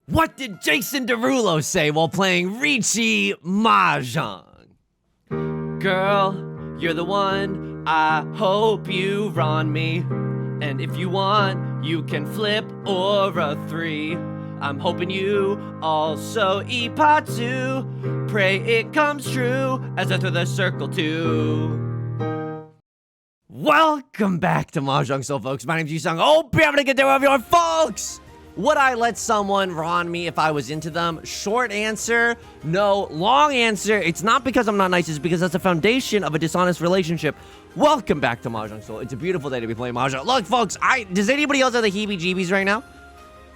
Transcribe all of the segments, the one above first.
What did Jason Derulo say while playing Riichi Mahjong? Girl, you're the one, I hope you run me. And if you want, you can flip or a 3. I'm hoping you also ipatsu. Pray it comes true as I throw the circle too. Welcome back to Mahjong Soul, folks. My name's Yusong. Hope you're having a good day, everyone, folks. Would I let someone ron me if I was into them? Short answer, no. Long answer, it's not because I'm not nice, it's because that's the foundation of a dishonest relationship. Welcome back to Mahjong Soul. It's a beautiful day to be playing Mahjong. Look, folks, does anybody else have the heebie-jeebies right now?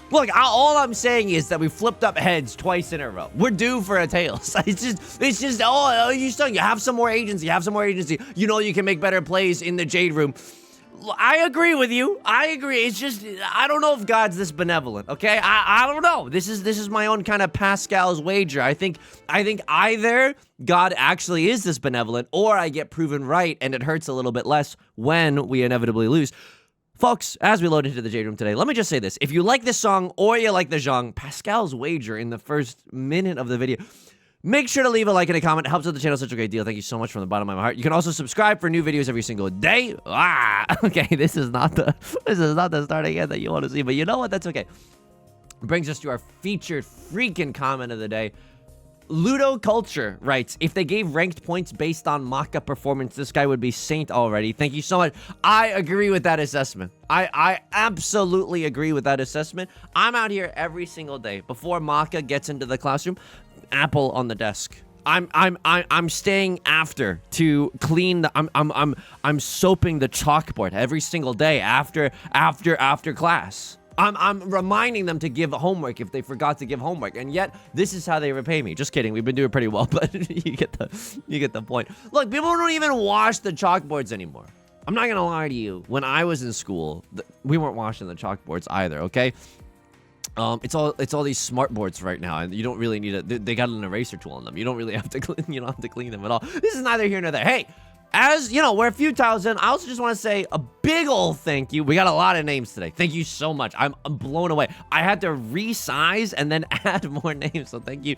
Look, all I'm saying is that we flipped up heads twice in a row. We're due for a tails. It's just, oh, you have some more agency, You know you can make better plays in the Jade Room. I agree with you. I agree. It's just, I don't know if God's this benevolent, okay? I don't know. This is my own kind of Pascal's wager. I think either God actually is this benevolent, or I get proven right, and it hurts a little bit less when we inevitably lose. Folks, as we load into the Jade Room today, let me just say this. If you like this song or you like the genre, Pascal's wager in the first minute of the video, make sure to leave a like and a comment. It helps out the channel. Such a great deal. Thank you so much from the bottom of my heart. You can also subscribe for new videos every single day. Okay, this is not the starting end that you want to see, but you know what? That's okay. Brings us to our featured freaking comment of the day. Ludo Culture writes, if they gave ranked points based on Maka performance, this guy would be saint already. Thank you so much. I agree with that assessment. I absolutely agree with that assessment. I'm out here every single day before Maka gets into the classroom. Apple on the desk. I'm staying after to clean the I'm soaping the chalkboard every single day after class. I'm reminding them to give homework if they forgot to give homework, and yet this is how they repay me. Just kidding. We've been doing pretty well, but you get the point. Look, people don't even wash the chalkboards anymore. I'm not gonna lie to you. When I was in school, we weren't washing the chalkboards either. Okay. It's all these smart boards right now, and you don't really need it. They got an eraser tool on them. You don't really have to clean. You don't have to clean them at all. This is neither here nor there. Hey, as you know, we're a few tiles in. I also just want to say a big old thank you. We got a lot of names today. Thank you so much. I'm blown away. I had to resize and then add more names, so thank you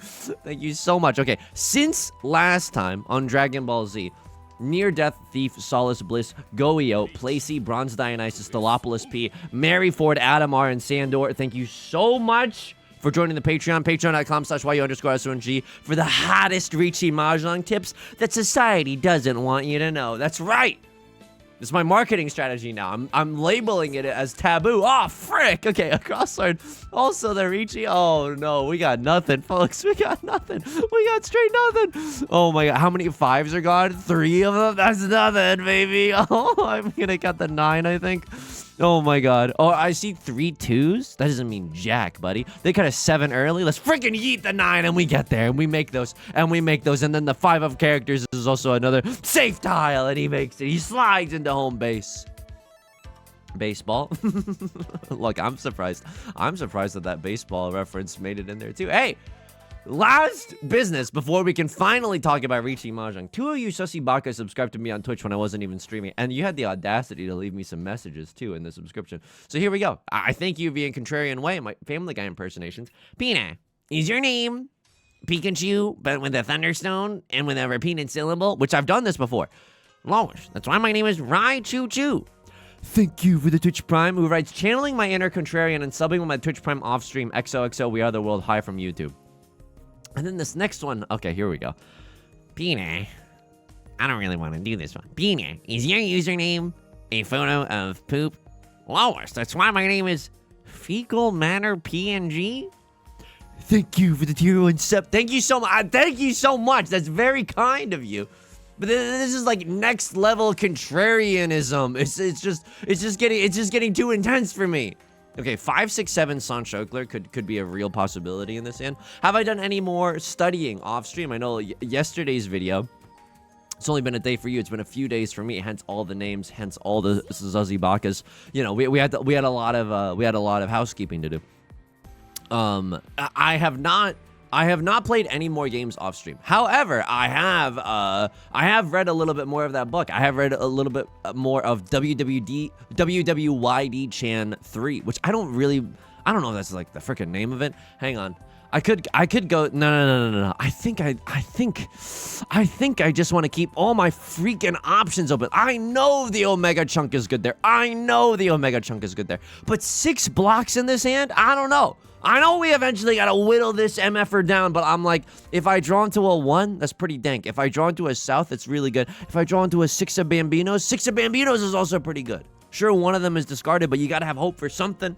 so much. Okay, since last time on Dragon Ball Z, Near Death Thief, Solace Bliss, Goio, Placey, Bronze Dionysus, Thalopolis P, Mary Ford, Adam R, and Sandor. Thank you so much for joining the Patreon. Patreon.com/YU_SONG for the hottest Riichi Mahjong tips that society doesn't want you to know. That's right. This is my marketing strategy now. I'm labeling it as taboo. Oh, frick. Okay, a crossword. Also, the Riichi. Oh, no. We got nothing, folks. We got nothing. We got straight nothing. Oh, my God. How many 5s are gone? 3 of them? That's nothing, baby. Oh, I'm going to cut the 9, I think. Oh, my God. Oh, I see 3 2s. That doesn't mean jack, buddy. They cut a 7 early. Let's freaking yeet the 9, and we get there, and we make those, and then the 5 of characters is also another safe tile, and he makes it. He slides into home base. Baseball. Look, I'm surprised. I'm surprised that baseball reference made it in there, too. Hey! Last business before we can finally talk about Riichi Mahjong. 2 of you Sussy Baka subscribed to me on Twitch when I wasn't even streaming, and you had the audacity to leave me some messages too in the subscription. So here we go. I thank you via contrarian way, my Family Guy impersonations. Pina, is your name Pikachu, but with a thunderstone and with a repeated syllable? Which I've done this before. Lois, that's why my name is Rai Choo Choo. Thank you for the Twitch Prime, who writes, channeling my inner contrarian and subbing with my Twitch Prime off stream. XOXO, we are the world. Hi from YouTube. And then this next one, okay, here we go. Pina, I don't really want to do this one. Pina, is your username a photo of poop? Lois, that's why my name is Fecal Matter PNG. Thank you for the tier 1 sub. Thank you so much. Thank you so much. That's very kind of you. But this is like next level contrarianism. It's just getting too intense for me. Okay, 5, 6, 7 Sancho could be a real possibility in this end. Have I done any more studying off stream? I know yesterday's video, it's only been a day for you. It's been a few days for me. Hence all the names. Hence all the Zuzzy Bakas. You know, we had a lot of housekeeping to do. I have not played any more games off stream. However, I have read a little bit more of that book. I have read a little bit more of WWYD Chan 3, which I don't really I don't know if that's like the freaking name of it. Hang on. I could go. No. I think I just want to keep all my freaking options open. I know the Omega Chunk is good there. But 6 blocks in this hand? I don't know. I know we eventually gotta whittle this MFer down, but I'm like, if I draw into a 1, that's pretty dank. If I draw into a South, it's really good. If I draw into a 6 of Bambinos, 6 of Bambinos is also pretty good. Sure, one of them is discarded, but you gotta have hope for something.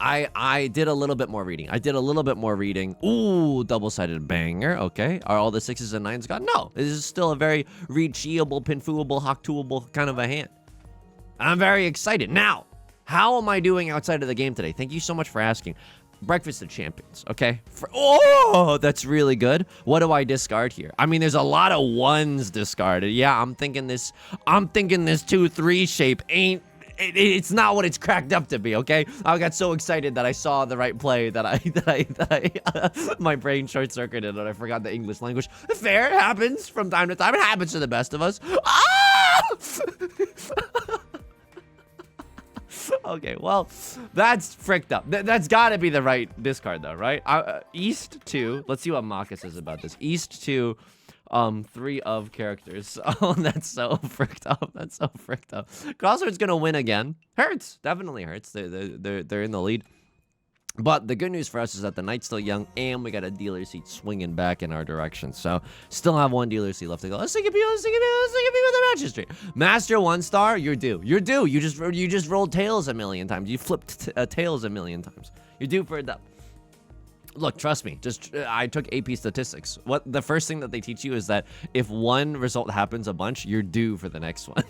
I did a little bit more reading. Ooh, double-sided banger. Okay. Are all the 6s and 9s gone? No. This is still a very reachable, pinfooable, hocktoable kind of a hand. I'm very excited. Now, how am I doing outside of the game today? Thank you so much for asking. Breakfast of Champions, okay? Oh, that's really good. What do I discard here? I mean, there's a lot of 1s discarded. Yeah, I'm thinking this 2-3 shape ain't. It's not what it's cracked up to be, okay? I got so excited that I saw the right play that I my brain short-circuited and I forgot the English language. Fair, it happens from time to time. It happens to the best of us. Ah! Okay, well, that's fricked up. That's got to be the right discard, though, right? East 2. Let's see what Maka says about this. East 2. 3 of characters. Oh, that's so fricked up. Crossroads gonna win again. Hurts. Definitely hurts. They're in the lead. But the good news for us is that the night's still young, and we got a dealer seat swinging back in our direction. So, still have 1 dealer seat left to go. Let's take a peek with the match history. Master 1-star, you're due. You just rolled tails a million times. You flipped tails a million times. You're due for a dub. Look, trust me, I took AP statistics. The first thing that they teach you is that if one result happens a bunch, you're due for the next one.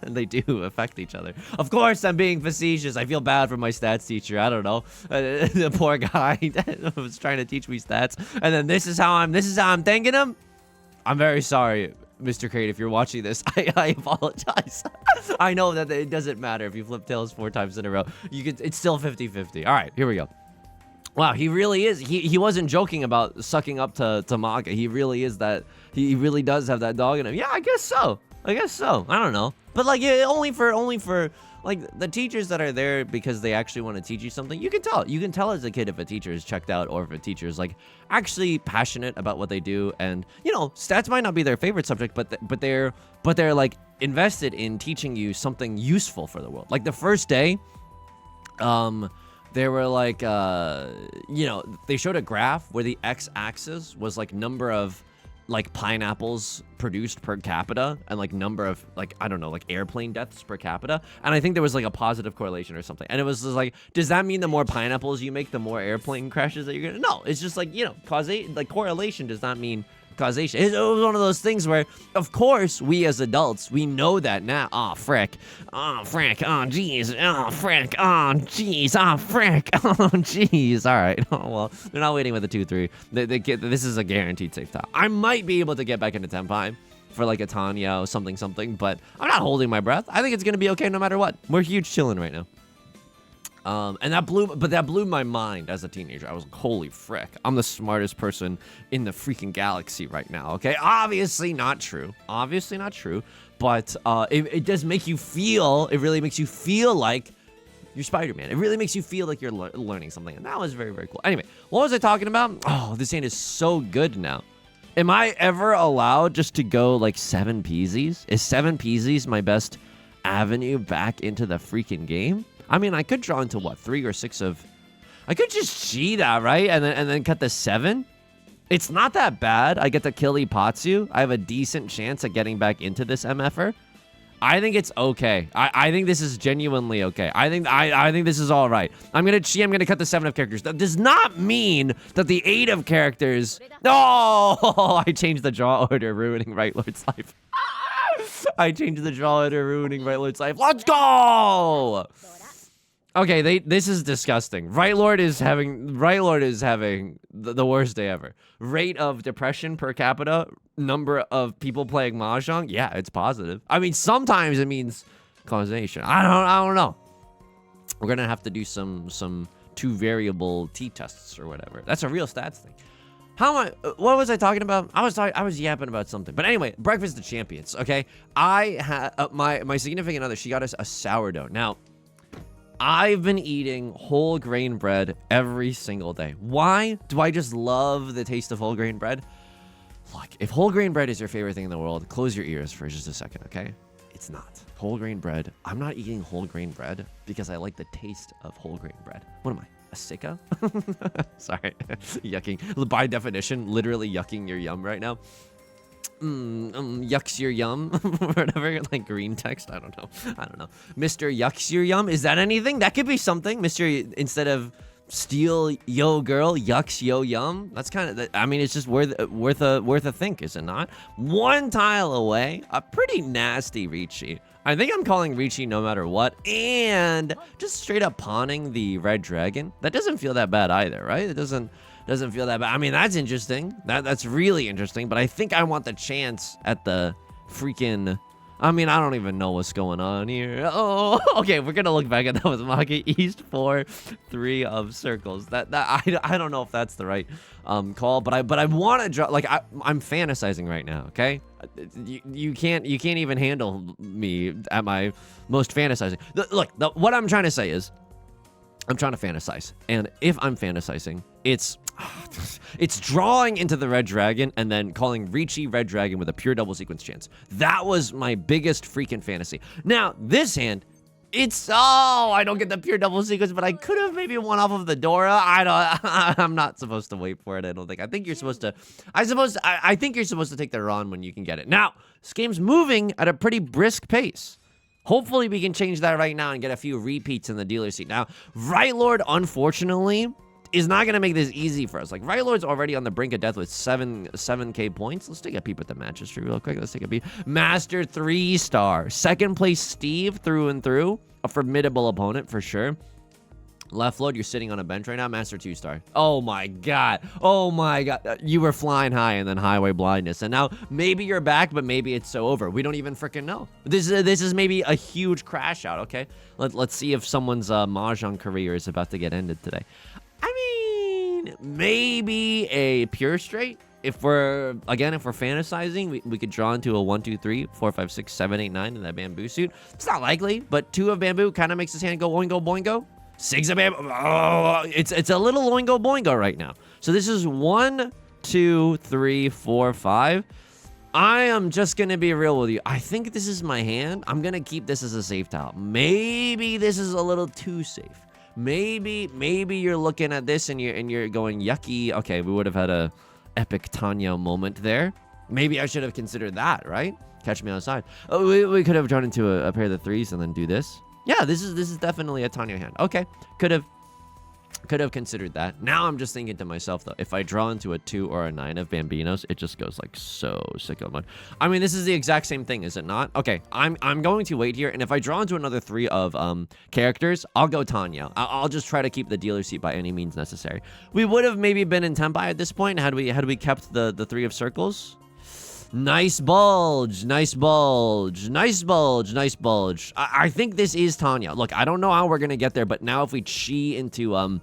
And they do affect each other. Of course, I'm being facetious. I feel bad for my stats teacher. I don't know. The poor guy was trying to teach me stats. And then this is how I'm thanking him. I'm very sorry, Mr. Crate, if you're watching this. I apologize. I know that it doesn't matter if you flip tails 4 times in a row. It's still 50-50. All right, here we go. Wow, he really is. He wasn't joking about sucking up to Maka. He really is that. He really does have that dog in him. Yeah, I guess so. I don't know. But like, yeah, only for like the teachers that are there because they actually want to teach you something. You can tell. You can tell as a kid if a teacher is checked out or if a teacher is like actually passionate about what they do. And you know, stats might not be their favorite subject, but they're like invested in teaching you something useful for the world. Like the first day, they were like, you know, they showed a graph where the x-axis was like number of like pineapples produced per capita and like number of like, I don't know, like airplane deaths per capita. And I think there was like a positive correlation or something. And it was just like, does that mean the more pineapples you make, the more airplane crashes that you're gonna? No, it's just like, you know, like correlation does not mean causation. It was one of those things where, of course, we as adults, we know that now. Oh, frick. Oh, frick. Oh, jeez. Oh, frick. Oh, jeez. Oh, frick. Oh, jeez. All right. Oh, well, they're not waiting with a 2-3. This is a guaranteed safe top. I might be able to get back into Tenpai for like a Tanya or something, but I'm not holding my breath. I think it's going to be okay no matter what. We're huge chilling right now. And that blew my mind as a teenager. I was like, holy frick, I'm the smartest person in the freaking galaxy right now, okay? Obviously not true, but it does make you feel, it really makes you feel like you're Spider-Man. It really makes you feel like you're learning something, and that was very, very cool. Anyway, what was I talking about? Oh, this hand is so good now. Am I ever allowed just to go like 7 peasies? Is 7 peasies my best avenue back into the freaking game? I mean, I could draw into what, 3 or 6 of. I could just G that, right? And then cut the 7. It's not that bad. I get to kill Ipatsu. I have a decent chance at getting back into this MFer. I think it's okay. I think this is genuinely okay. I think this is all right. I'm gonna cut the 7 of characters. That does not mean that the 8 of characters. Oh, I changed the draw order, ruining Right Lord's life. I changed the draw order, ruining Right Lord's life. Let's go. Okay, this is disgusting. Right Lord is having the worst day ever. Rate of depression per capita, number of people playing Mahjong. Yeah, it's positive. I mean, sometimes it means causation. I don't know. We're gonna have to do some 2 variable t-tests or whatever. That's a real stats thing. What was I talking about? I was yapping about something. But anyway, Breakfast of Champions, okay? I had my significant other, she got us a sourdough. Now, I've been eating whole grain bread every single day. Why? Do I just love the taste of whole grain bread? Look, if whole grain bread is your favorite thing in the world, close your ears for just a second, okay? It's not. Whole grain bread. I'm not eating whole grain bread because I like the taste of whole grain bread. What am I? A sicko? Sorry. Yucking. By definition, literally yucking your yum right now. Yucks your yum. Whatever, like green text. I don't know. Mr. Yucks your yum. Is that anything? That could be something. Mr. Instead of steal yo girl, yucks yo yum. That's kind of, I mean, it's just worth a think, is it not? One tile away. A pretty nasty Riichi. I think I'm calling Riichi no matter what, and just straight up pawning the red dragon. That doesn't feel that bad either, right? It doesn't feel that bad. I mean, that's interesting. That's really interesting, but I think I want the chance at the freaking... I mean, I don't even know what's going on here. Oh, okay, we're gonna look back at that with Maki East 4, 3 of circles. I don't know if that's the right call, but I want to draw. Like I'm fantasizing right now. Okay, you can't even handle me at my most fantasizing. Look, what I'm trying to say is, I'm trying to fantasize, and if I'm fantasizing, it's drawing into the red dragon and then calling Riichi red dragon with a pure double sequence chance. That was my biggest freaking fantasy. Now, this hand, I don't get the pure double sequence, but I could have maybe won off of the Dora. I'm not supposed to wait for it, I don't think. I think you're supposed to, I think you're supposed to take the Ron when you can get it. Now, this game's moving at a pretty brisk pace. Hopefully we can change that right now and get a few repeats in the dealer seat. Now, Right Lord, unfortunately, is not going to make this easy for us. Like, Right Lord's already on the brink of death with 7K points. Let's take a peep at the match history real quick. Let's take a peep. Master 3-star. Second place Steve through and through. A formidable opponent for sure. Left Lord, you're sitting on a bench right now. Master 2-star. Oh my god. Oh my god. You were flying high and then highway blindness. And now maybe you're back, but maybe it's so over. We don't even freaking know. This is maybe a huge crash out, okay? Let's see if someone's Mahjong career is about to get ended today. I mean, maybe a pure straight. If we're fantasizing, we could draw into a 1, 2, 3, 4, 5, 6, 7, 8, 9 in that bamboo suit. It's not likely, but 2 of bamboo kind of makes his hand go oingo boingo. 6 of bamboo. Oh, it's a little oingo boingo right now. So this is 1, 2, 3, 4, 5. I am just going to be real with you. I think this is my hand. I'm going to keep this as a safe tile. Maybe this is a little too safe. Maybe you're looking at this and you're going yucky. Okay, we would have had a epic Tenhou moment there. Maybe I should have considered that, right? Catch me outside. Oh, we could have drawn into a pair of the 3s and then do this. Yeah, this is definitely a Tenhou hand. Okay, could have considered that. Now I'm just thinking to myself though, if I draw into a 2 or a 9 of Bambinos, it just goes like so sicko mode. I mean, this is the exact same thing, is it not? Okay, I'm going to wait here, and if I draw into another 3 of characters, I'll go Tenhou. I'll just try to keep the dealer seat by any means necessary. We would have maybe been in Tenpai at this point had we kept the 3 of circles. Nice bulge, nice bulge, nice bulge, nice bulge. I think this is Tenhou. Look, I don't know how we're gonna get there, but now if we chi into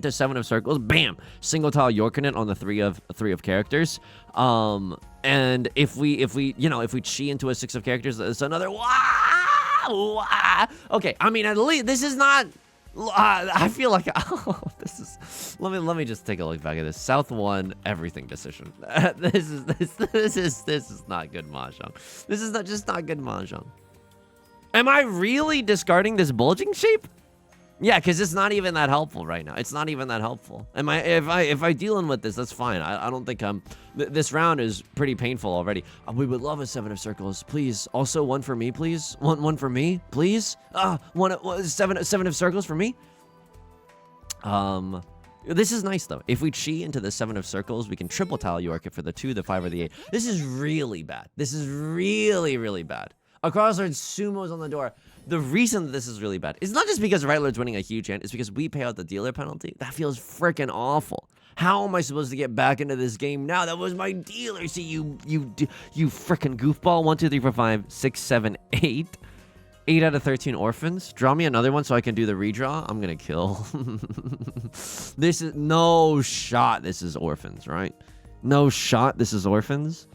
7 of circles, bam, single tile Yorkinet on the 3 of characters. And if we chi into a 6 of characters, it's another okay. I mean, at least this is not. I feel like this is. Let me just take a look back at this. South 1 everything decision. This is not good mahjong. This is not good mahjong. Am I really discarding this bulging shape? Yeah, because it's not even that helpful right now. It's not even that helpful. If I dealing with this, that's fine. I don't think this round is pretty painful already. We would love a 7 of circles, please. Also 1 for me, please. One for me, please. 7 of circles for me. This is nice though. If we chi into the 7 of circles, we can triple tile York it for the 2, the 5, or the 8. This is really bad. This is really, really bad. Across our sumos on the door. The reason that this is really bad is not just because Right Lord's winning a huge hand, it's because we pay out the dealer penalty. That feels freaking awful. How am I supposed to get back into this game now? That was my dealer. See, you freaking goofball. 1, 2, 3, 4, 5, 6, 7, 8. 8 out of 13 orphans. Draw me another one so I can do the redraw. I'm gonna kill. This is no shot. This is orphans, right? No shot. This is orphans.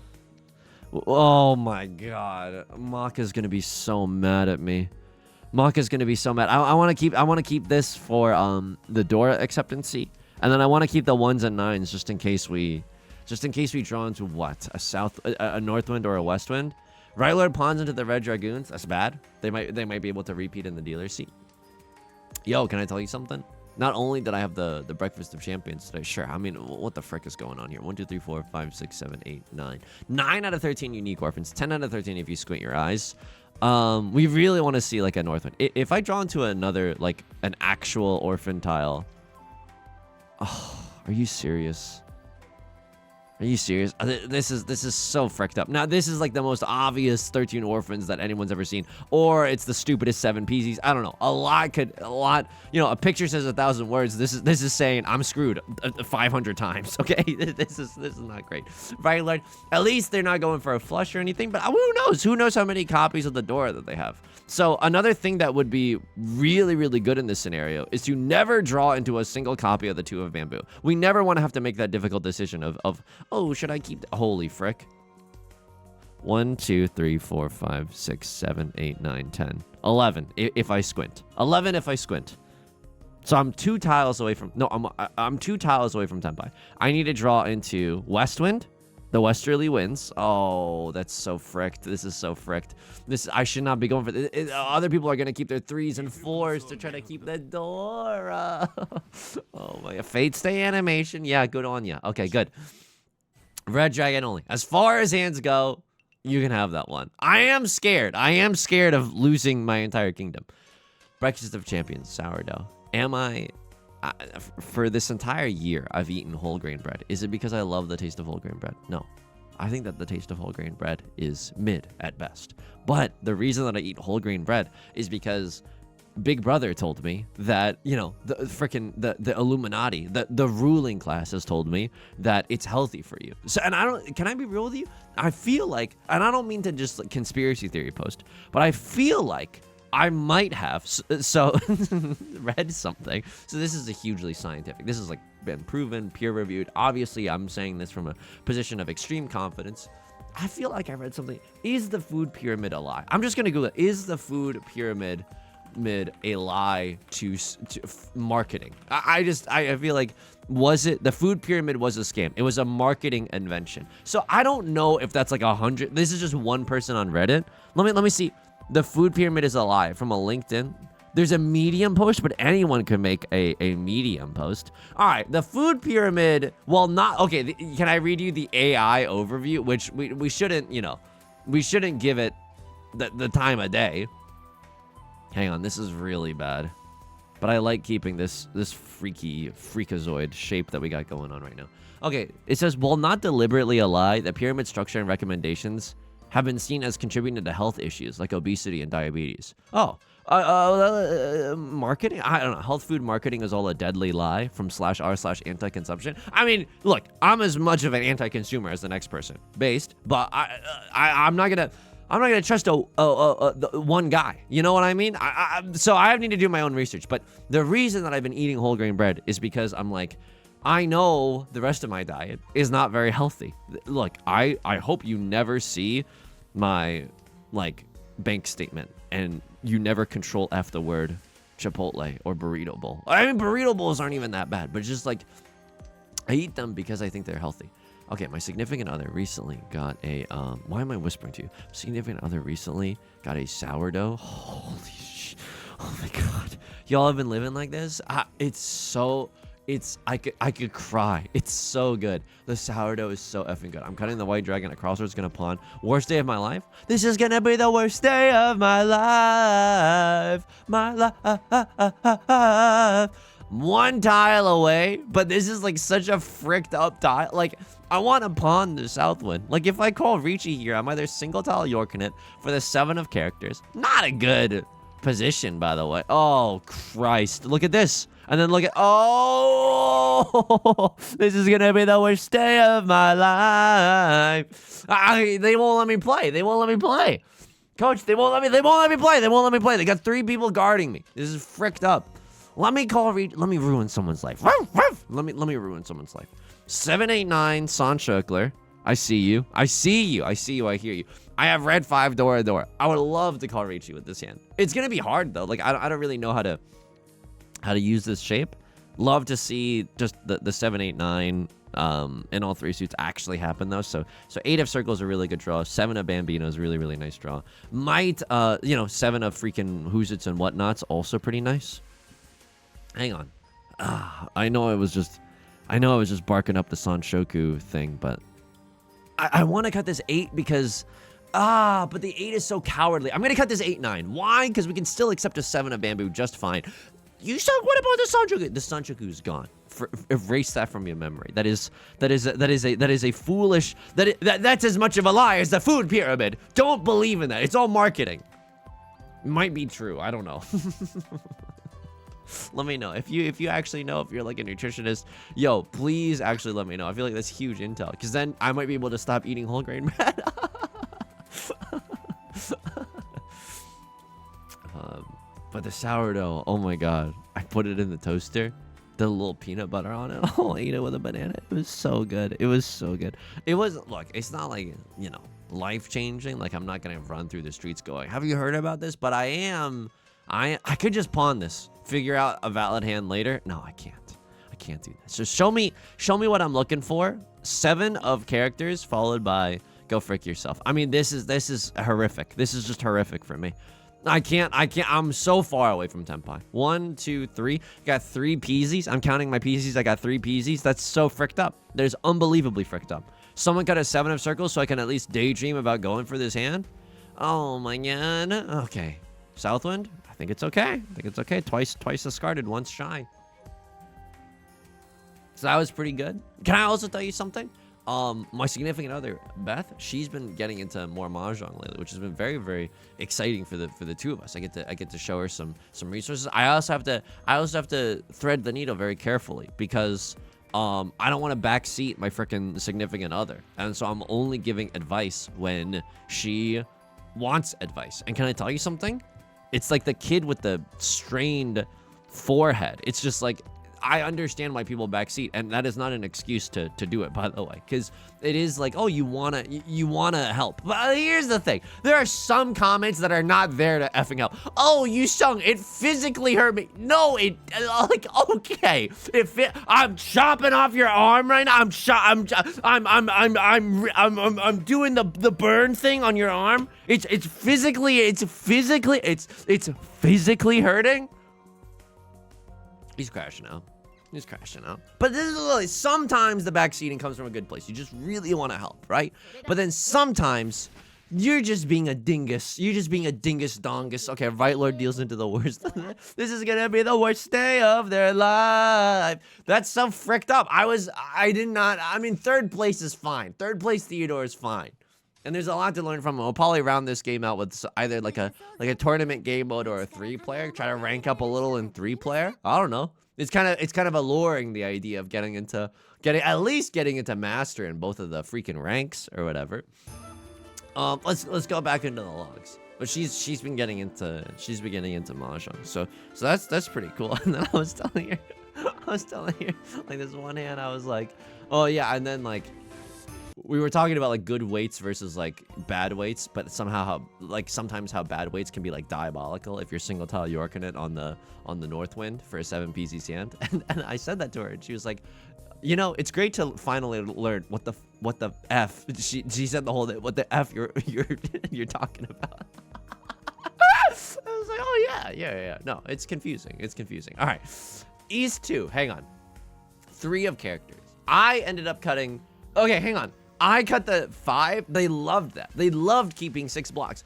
Oh my god. Maka's gonna be so mad at me. Maka's gonna be so mad. I want to keep this for the Dora acceptancy, and then I want to keep the 1s and 9s just in case we draw into what, a north wind or a west wind. Right Lord pawns into the Red Dragoons. That's bad. They might be able to repeat in the dealer seat. Yo, can I tell you something? Not only did I have the Breakfast of Champions today, sure. I mean, what the frick is going on here? 1, 2, 3, 4, 5, 6, 7, 8, 9. 9 out of 13 unique orphans. 10 out of 13 if you squint your eyes. We really want to see like a Northwind. If I draw into another, like an actual orphan tile. Oh, are you serious? Are you serious? This is so fricked up. Now, this is like the most obvious 13 orphans that anyone's ever seen. Or it's the stupidest 7 PZs. I don't know. A lot. You know, a picture says 1,000 words. This is saying I'm screwed 500 times. Okay, this is not great. Right, Lord. At least they're not going for a flush or anything. But who knows? Who knows how many copies of the Dora that they have? So another thing that would be really, really good in this scenario is to never draw into a single copy of the Two of Bamboo. We never want to have to make that difficult decision of oh, should I keep holy frick. 1, 2, 3, 4, 5, 6, 7, 8, 9, 10, 11 if I squint. 11 if I squint. So I'm 2 tiles away from I'm 2 tiles away from Tenpai. I need to draw into Westwind. The Westerly wins. Oh, that's so fricked. This is so fricked. I should not be going for this. Other people are going to keep their 3s and 4s to try to keep the Dora. Oh my God. Fate Stay animation. Yeah, good on ya. Okay, good. Red Dragon only. As far as hands go, you can have that one. I am scared. I am scared of losing my entire kingdom. Breakfast of Champions, sourdough. Am I... for this entire year, I've eaten whole grain bread. Is it because I love the taste of whole grain bread? No. I think that the taste of whole grain bread is mid at best. But the reason that I eat whole grain bread is because Big Brother told me that, you know, the freaking the Illuminati, the ruling class has told me that it's healthy for you. So, and can I be real with you? I feel like, and I don't mean to just like conspiracy theory post, but I feel like I might have read something. So this is a hugely scientific. This has like been proven, peer reviewed. Obviously, I'm saying this from a position of extreme confidence. I feel like I read something. Is the food pyramid a lie? I'm just gonna Google it. Is the food pyramid a lie to marketing? I feel like, was it the food pyramid was a scam? It was a marketing invention. So I don't know if that's like 100. This is just one person on Reddit. Let me see. The food pyramid is a lie from a LinkedIn. There's a Medium post, but anyone can make a Medium post. All right, the food pyramid, well, not, okay, can I read you the AI overview? Which we shouldn't, you know, we shouldn't give it the time of day. Hang on, this is really bad. But I like keeping this freakazoid shape that we got going on right now. Okay, it says, while not deliberately a lie, the pyramid structure and recommendations have been seen as contributing to health issues like obesity and diabetes. Oh, marketing? I don't know. Health food marketing is all a deadly lie from /r/anti-consumption. I mean, look, I'm as much of an anti-consumer as the next person, but I'm not gonna trust the one guy. You know what I mean? So I need to do my own research. But the reason that I've been eating whole grain bread is because I'm like, I know the rest of my diet is not very healthy. Look, I hope you never see my like bank statement and you never control F the word Chipotle or burrito bowl. I mean, burrito bowls aren't even that bad, but just like I eat them because I think they're healthy. Okay, my significant other recently got a why am I whispering to you? Significant other recently got a sourdough. Holy shit. Oh my God. Y'all have been living like this? I could cry. It's so good. The sourdough is so effing good. I'm cutting the white dragon at crossroads, gonna pawn. Worst day of my life? This is gonna be the worst day of my life. My life. One tile away, but this is like such a fricked up tile. Like, I want to pawn the Southwind. Like, if I call Riichi here, I'm either single tile Yorking it for the 7 of characters. Not a good position, by the way. Oh, Christ. Look at this. And then look at, oh, this is going to be the worst day of my life. They won't let me play. They won't let me play. Coach, they won't let me play. They won't let me play. They got 3 people guarding me. This is fricked up. Let me ruin someone's life. Let me ruin someone's life. 789 Son Schokler. I see you. I see you. I see you. I hear you. I have red 5 door. I would love to call Riichi with this hand. It's gonna be hard though. Like I don't really know how to use this shape. Love to see just the 7, 8, 9 in all 3 suits actually happen though. So 8 of circles is a really good draw. 7 of Bambino is a really nice draw. Might 7 of freaking Whoosits and whatnots also pretty nice. Hang on. I know I was just barking up the Sanshoku thing, but I want to cut this 8 because but the 8 is so cowardly. I'm gonna cut this 8, 9. Why? Because we can still accept a 7 of bamboo just fine. Yusong, what about the Sanshoku? The Sanshoku is gone. Erase that from your memory. That is a foolish. That's as much of a lie as the food pyramid. Don't believe in that. It's all marketing. It might be true. I don't know. Let me know if you actually know, if you're like a nutritionist. Yo, please actually let me know. I feel like that's huge intel, because then I might be able to stop eating whole grain bread. But the sourdough, oh my god, I put it in the toaster, the little peanut butter on it. I'll eat it with a banana. It was so good. It was so good. It was, look, it's not like, life changing. Like, I'm not gonna run through the streets going, have you heard about this? But I could just pawn this, figure out a valid hand later. No, I can't do this. Just show me what I'm looking for. 7 of characters followed by go frick yourself. I mean, this is horrific. This is just horrific for me. I can't. I'm so far away from Tenpai. 1, 2, 3. Got 3 peasies. I'm counting my peasies. I got 3 peasies. That's so fricked up. There's unbelievably fricked up. Someone got a 7 of circles so I can at least daydream about going for this hand. Oh my god. Okay. Southwind? I think it's okay. Twice discarded, once shy. So that was pretty good. Can I also tell you something? My significant other, Beth, she's been getting into more Mahjong lately, which has been very exciting for the two of us. I get to show her some resources. I also have to thread the needle very carefully, because I don't want to backseat my freaking significant other. And so I'm only giving advice when she wants advice. And can I tell you something? It's like the kid with the strained forehead. It's just like, I understand why people backseat, and that is not an excuse to do it, by the way, because it is like, oh, you wanna help. But here's the thing: there are some comments that are not there to effing help. Oh, Yusong, it physically hurt me. No, it like, okay, I'm chopping off your arm right now. I'm doing the burn thing on your arm. It's physically hurting. He's crashing out. But this is literally, sometimes the backseating comes from a good place. You just really want to help, right? But then sometimes you're just being a dingus. You're just being a dingus dongus. Okay, Right Lord deals into the worst. This is gonna be the worst day of their life. That's so fricked up. I mean, 3rd place is fine. 3rd place Theodore is fine. And there's a lot to learn from him. We'll probably round this game out with either like a tournament game mode or a 3-player. Try to rank up a little in 3-player. I don't know. It's kind of alluring, the idea of getting into master in both of the freaking ranks or whatever. Let's go back into the logs. But she's been getting into Mahjong. So that's pretty cool. And then I was telling her like this one hand, I was like, oh yeah, and then like we were talking about like good weights versus like bad weights, but somehow sometimes how bad weights can be like diabolical if you're single tile Yorking it on the Northwind for a 7 PC hand. And I said that to her, and she was like, it's great to finally learn what the F. She said the whole day, what the F you're talking about. I was like, oh yeah. No, it's confusing. All right, East 2. Hang on. 3 of characters. I ended up cutting. Okay, hang on. I cut the 5. They loved that. They loved keeping 6 blocks.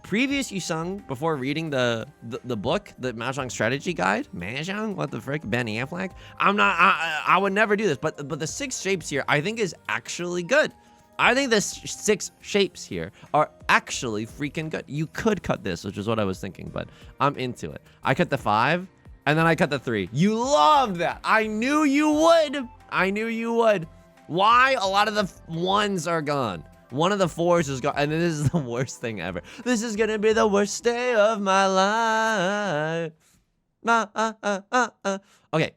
Previous Yusong, before reading the book, the Mahjong strategy guide, Mahjong, what the frick, Ben Affleck. I would never do this, but the 6 shapes here, I think is actually good. I think the 6 shapes here are actually freaking good. You could cut this, which is what I was thinking, but I'm into it. I cut the 5, and then I cut the 3. You love that. I knew you would. Why? A lot of the 1s are gone. One of the 4s is gone. And this is the worst thing ever. This is gonna be the worst day of my life. Okay.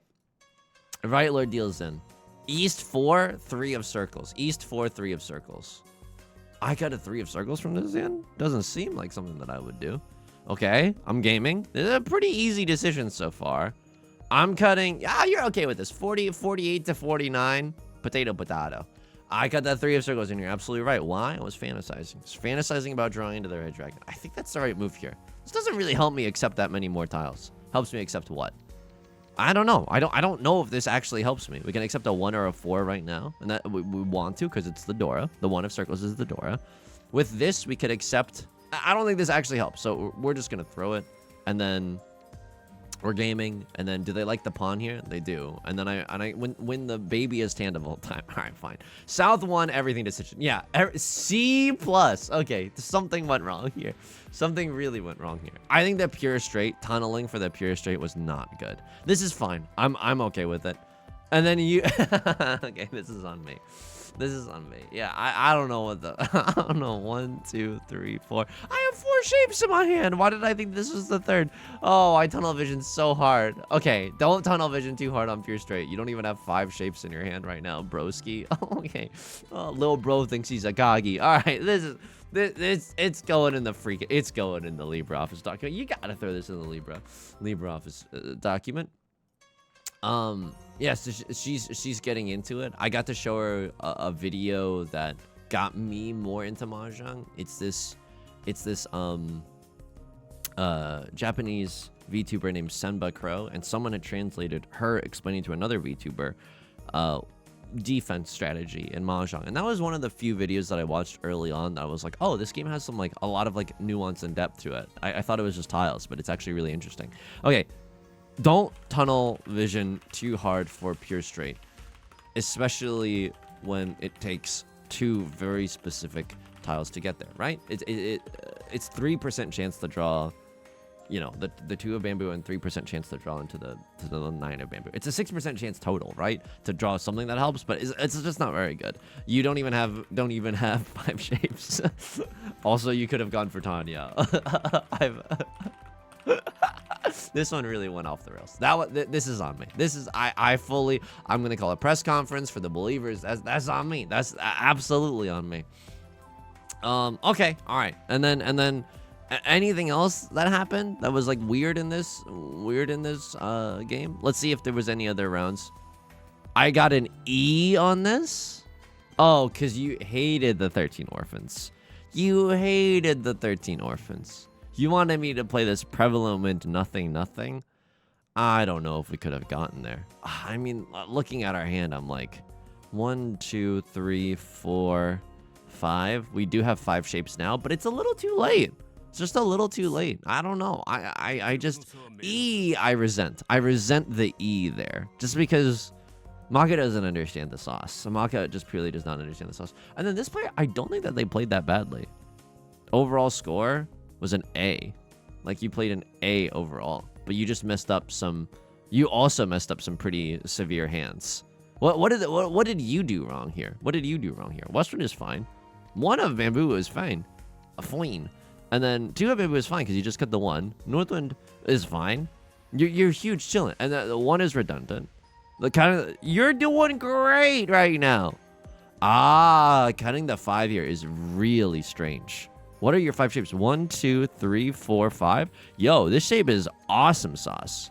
Right Lord deals in. East 4, 3 of circles. East 4, 3 of circles. I got a 3 of circles from this end? Doesn't seem like something that I would do. Okay, I'm gaming. This is a pretty easy decision so far. I'm cutting. Yeah, you're okay with this. 48 to 49. Potato, potato. I got that 3 of circles, and you're absolutely right. Why? I was fantasizing. I was fantasizing about drawing into the red dragon. I think that's the right move here. This doesn't really help me accept that many more tiles. Helps me accept what? I don't know. I don't know if this actually helps me. We can accept a 1 or a 4 right now, and that we want to because it's the Dora. The 1 of circles is the Dora. With this, we could accept. I don't think this actually helps, so we're just gonna throw it, and then we're gaming. And then, do they like the pawn here? They do. And then I when the baby is tandem all the time. All right, fine. South 1, everything decision. Yeah, C plus. Okay, something went wrong here. Something really went wrong here. I think the pure straight tunneling for the pure straight was not good. This is fine. I'm okay with it. And then you. Okay, this is on me. This is on me. Yeah, I don't know what the. I don't know. 1, 2, 3, 4. I have 4 shapes in my hand. Why did I think this was the third? Oh, I tunnel vision so hard. Okay, don't tunnel vision too hard on pure straight. You don't even have 5 shapes in your hand right now, broski. Okay. Oh, little bro thinks he's Akagi. All right, it's going in the freak. It's going in the LibreOffice document. You gotta throw this in the LibreOffice document. Yeah, so she's getting into it. I got to show her a video that got me more into Mahjong. It's this Japanese VTuber named Senba Crow, and someone had translated her explaining to another VTuber defense strategy in Mahjong. And that was one of the few videos that I watched early on that I was like, oh, this game has some a lot of nuance and depth to it. I thought it was just tiles, but it's actually really interesting. Okay. Don't tunnel vision too hard for pure straight, especially when it takes 2 very specific tiles to get there, right? It's 3% chance to draw, you know, the 2 of bamboo, and 3% chance to draw into the 9 of bamboo. It's a 6% chance total, right, to draw something that helps, but it's just not very good. You don't even have 5 shapes. Also, you could have gone for Tanya. This one really went off the rails. This is on me. This is I'm gonna call a press conference for the believers. That's on me. That's absolutely on me. Okay, all right. And then anything else that happened that was weird in this game? Let's see if there was any other rounds. I got an E on this. Oh, because you hated the 13 orphans. You hated the 13 orphans. You wanted me to play this prevalent nothing. I don't know if we could have gotten there. I mean, looking at our hand, I'm like, 1, 2, 3, 4, 5. We do have 5 shapes now, but it's a little too late. It's just a little too late. I don't know. I just E. I resent the E there, just because Maka doesn't understand the sauce. Maka just purely does not understand the sauce. And then this player, I don't think that they played that badly. Overall score was an A. You played an A overall, but you just messed up some. You also messed up some pretty severe hands. What did you do wrong here? What did you do wrong here? Western is fine. 1 of bamboo is fine, fine, and then 2 of bamboo is fine because you just cut the 1. Northwind is fine. You're huge chilling, and the 1 is redundant. You're doing great right now. Cutting the 5 here is really strange. What are your 5 shapes? 1, 2, 3, 4, 5. Yo, this shape is awesome sauce.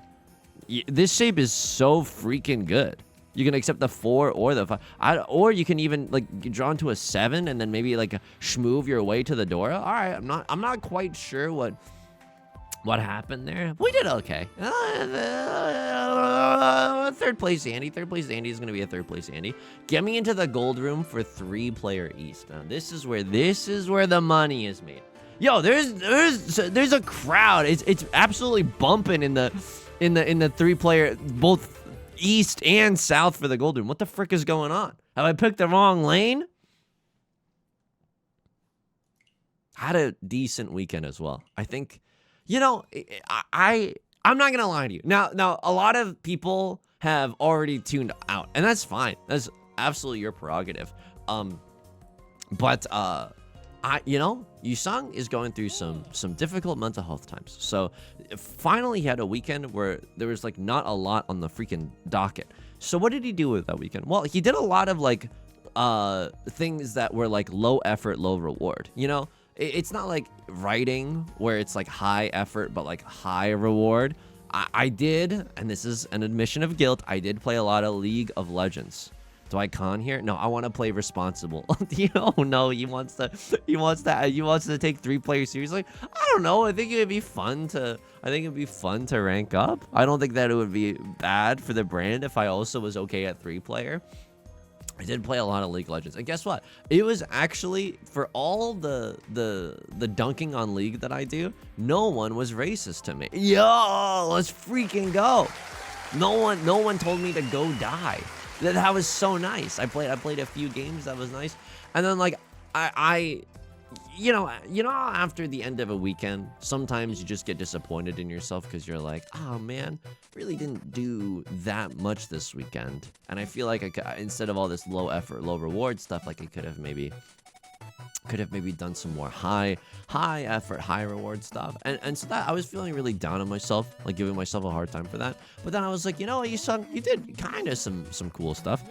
This shape is so freaking good. You can accept the 4 or the 5. Or you can even draw into a 7 and then maybe schmoove your way to the Dora. All right, I'm not quite sure what happened there. We did okay. Third place Andy. Third place Andy is gonna be a third place Andy. Get me into the gold room for 3-player East. Now this is where the money is made. Yo, there's a crowd. It's absolutely bumping in the 3-player both East and South for the gold room. What the frick is going on? Have I picked the wrong lane? Had a decent weekend as well. I think. You know, I'm not gonna lie to you. Now, a lot of people have already tuned out, and that's fine. That's absolutely your prerogative. But Yusong is going through some difficult mental health times. So finally he had a weekend where there was like not a lot on the freaking docket. So what did he do with that weekend? Well, he did a lot of like things that were like low effort, low reward. It's not like writing where it's like high effort but like high reward. I did, and this is an admission of guilt, I did play a lot of League of Legends. Do I con here? No, I want to play responsible. No, he wants to take 3-player seriously. I don't know. I think it'd be fun to rank up. I don't think that it would be bad for the brand if I also was okay at 3-player. I did play a lot of League of Legends, and guess what? It was actually, for all the dunking on League that I do, no one was racist to me. Yo, let's freaking go! No one told me to go die. That was so nice. I played a few games. That was nice. And then like after the end of a weekend, sometimes you just get disappointed in yourself because you're like, oh man, really didn't do that much this weekend. And I feel like instead of all this low effort, low reward stuff, like I could have maybe done some more high effort, high reward stuff. And so that I was feeling really down on myself, like giving myself a hard time for that. But then I was like, you did kind of some cool stuff.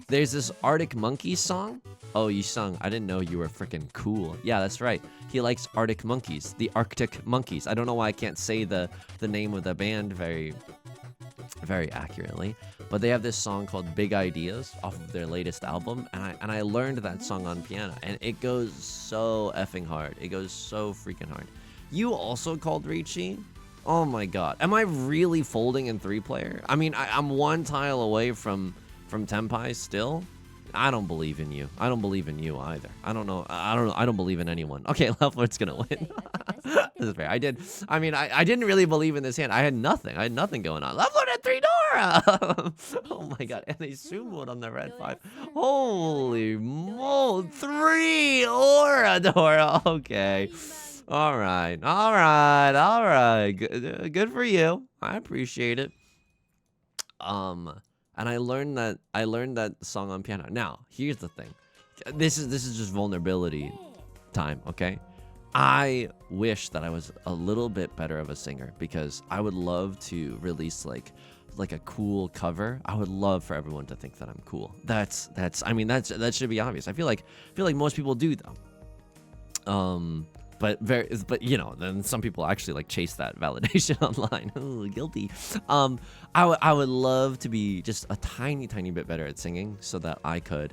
There's this Arctic Monkeys song. Oh, Yusong, I didn't know you were freaking cool. Yeah, that's right. He likes Arctic Monkeys, the Arctic Monkeys. I don't know why I can't say the name of the band very accurately, but they have this song called Big Ideas off of their latest album, and I learned that song on piano, and it goes so effing hard. It goes so freaking hard. You also called Riichi? Oh my god. Am I really folding in 3-player? I mean, I'm one tile away from Tenpai still. I don't believe in you. I don't believe in you either. I don't know. I don't believe in anyone. Okay, Leftfoot's gonna win. This is fair. I didn't really believe in this hand. I had nothing going on. Leftfoot at 3 Dora. Oh my god. And they sumoed on the red 5. Holy moly. 3 Aura Dora. Okay. All right. Good for you. I appreciate it. And I learned that song on piano. Now, here's the thing. This is just vulnerability time, okay? I wish that I was a little bit better of a singer, because I would love to release like a cool cover. I would love for everyone to think that I'm cool. That should be obvious. I feel like most people do though. But then some people actually like chase that validation online. Ooh, guilty. I would love to be just a tiny bit better at singing, so that I could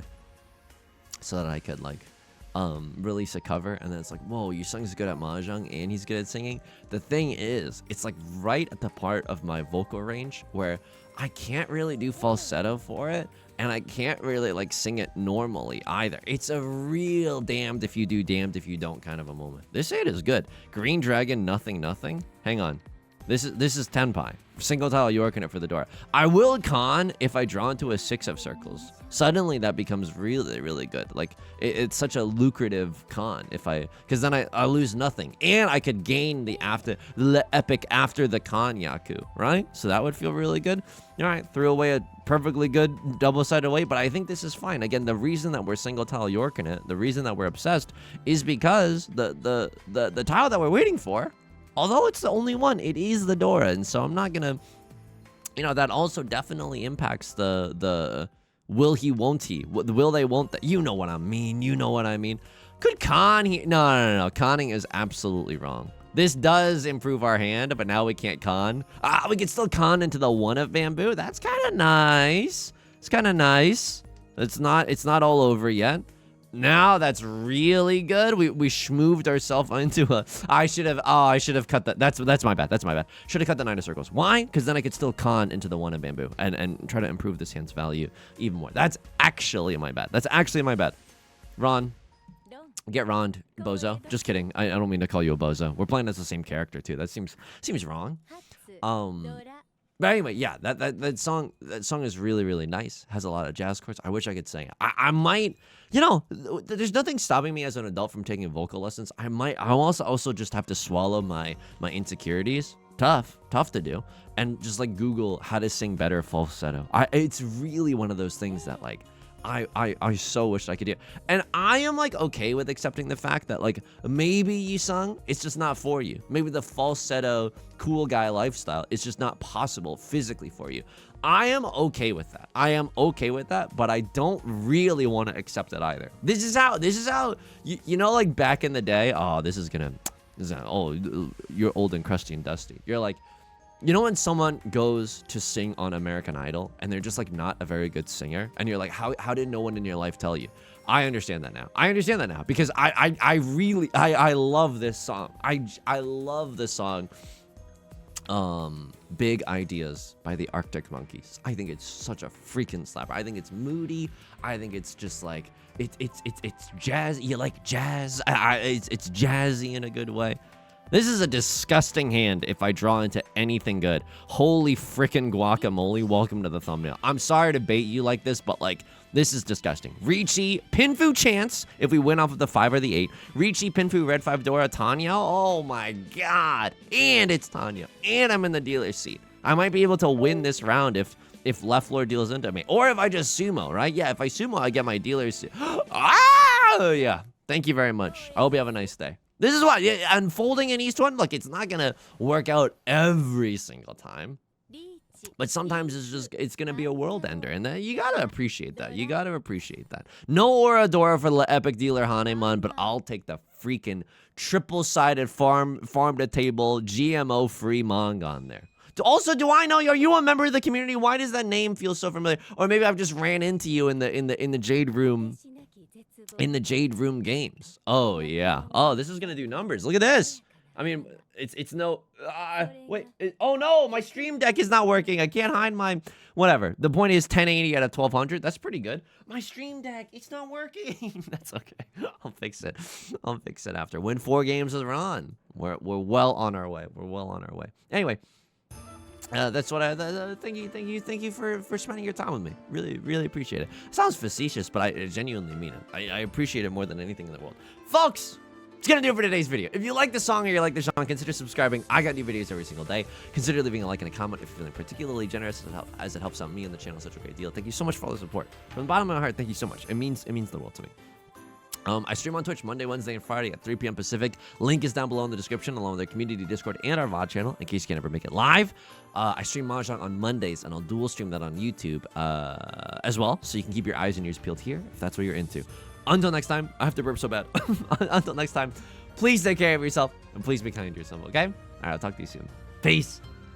like release a cover, and then it's like, whoa, Yusong's good at Mahjong and he's good at singing. The thing is, it's like right at the part of my vocal range where I can't really do falsetto for it, and I can't really like sing it normally either. It's a real damned if you do, damned if you don't kind of a moment. This hand is good. Green Dragon, nothing. Hang on. This is Tenpai. Single tile York in it for the door. I will con if I draw into a 6 of circles. Suddenly that becomes really good. Like it's such a lucrative con because then I lose nothing, and I could gain the epic after the con Yaku, right? So that would feel really good. All right, threw away a perfectly good double-sided weight, but I think this is fine. Again, the reason that we're single tile York in it, the reason that we're obsessed, is because the tile that we're waiting for, although it's the only one, it is the Dora, and so I'm not gonna, that also definitely impacts the will he, won't he, will they, won't they, you know what I mean. Could con here? No, conning is absolutely wrong. This does improve our hand, but now we can't con. We can still con into the 1 of bamboo. That's kind of nice. It's not all over yet. Now that's really good. We schmooved ourselves into a. I should have cut that. That's my bad. Should have cut the 9 of circles. Why? Because then I could still con into the 1 of bamboo and try to improve this hand's value even more. That's actually my bad. Ron, get Ron, bozo. Just kidding. I don't mean to call you a bozo. We're playing as the same character too. That seems wrong. But anyway, yeah, that song is really nice. Has a lot of jazz chords. I wish I could sing it. I might, there's nothing stopping me as an adult from taking vocal lessons. I'll also just have to swallow my insecurities. Tough to do. And just like Google how to sing better falsetto. It's really one of those things that like I so wish I could do it. And I am like okay with accepting the fact that like maybe Yusong, it's just not for you. Maybe the falsetto cool guy lifestyle is just not possible physically for you. I am okay with that. I am okay with that, but I don't really want to accept it either. This is how you know, like back in the day, oh, you're old and crusty and dusty. You're like, you know when someone goes to sing on American Idol and they're just like not a very good singer and you're like, how did no one in your life tell you? I understand that now. I understand that now because I really love this song. I love this song. Big Ideas by the Arctic Monkeys. I think it's such a freaking slapper. I think it's moody. I think it's just like it's jazz. You like jazz? It's jazzy in a good way. This is a disgusting hand if I draw into anything good. Holy frickin' guacamole. Welcome to the thumbnail. I'm sorry to bait you like this, but like, this is disgusting. Riichi, Pinfu chance if we win off of the 5 or the 8. Riichi, Pinfu, Red 5, Dora, Tanya. Oh my god. And it's Tanya. And I'm in the dealer's seat. I might be able to win this round if left lord deals into me. Or if I just sumo, right? Yeah, if I sumo, I get my dealer's seat. Ah! Yeah. Thank you very much. I hope you have a nice day. This is what, unfolding in East 1, look, it's not going to work out every single time. But sometimes it's going to be a world ender, and you got to appreciate that. You got to appreciate that. No Oradora for the epic dealer Hanemon, but I'll take the freaking triple-sided farm-to-table GMO-free manga on there. Also, do I know, are you a member of the community? Why does that name feel so familiar? Or maybe I've just ran into you in the Jade Room. In the Jade Room games. Oh, yeah. Oh, this is going to do numbers. Look at this. I mean, it's no... wait. Oh, no. My stream deck is not working. I can't hide my... Whatever. The point is 1080 out of 1200. That's pretty good. My stream deck, it's not working. That's okay. I'll fix it. I'll fix it after. Win 4 games with Ron. We're well on our way. We're well on our way. Anyway. That's what thank you for spending your time with me. Really appreciate it. Sounds facetious, but I genuinely mean it. I appreciate it more than anything in the world. Folks, it's gonna do it for today's video. If you like the song or you like the genre, consider subscribing. I got new videos every single day. Consider leaving a like and a comment if you're feeling particularly generous, as it helps out me and the channel such a great deal. Thank you so much for all the support. From the bottom of my heart, thank you so much. It means the world to me. I stream on Twitch Monday, Wednesday, and Friday at 3 p.m. Pacific. Link is down below in the description, along with our community Discord and our VOD channel, in case you can ever make it live. I stream Mahjong on Mondays, and I'll dual stream that on YouTube as well, so you can keep your eyes and ears peeled here, if that's what you're into. Until next time, I have to burp so bad. Until next time, please take care of yourself, and please be kind to yourself, okay? All right, I'll talk to you soon. Peace.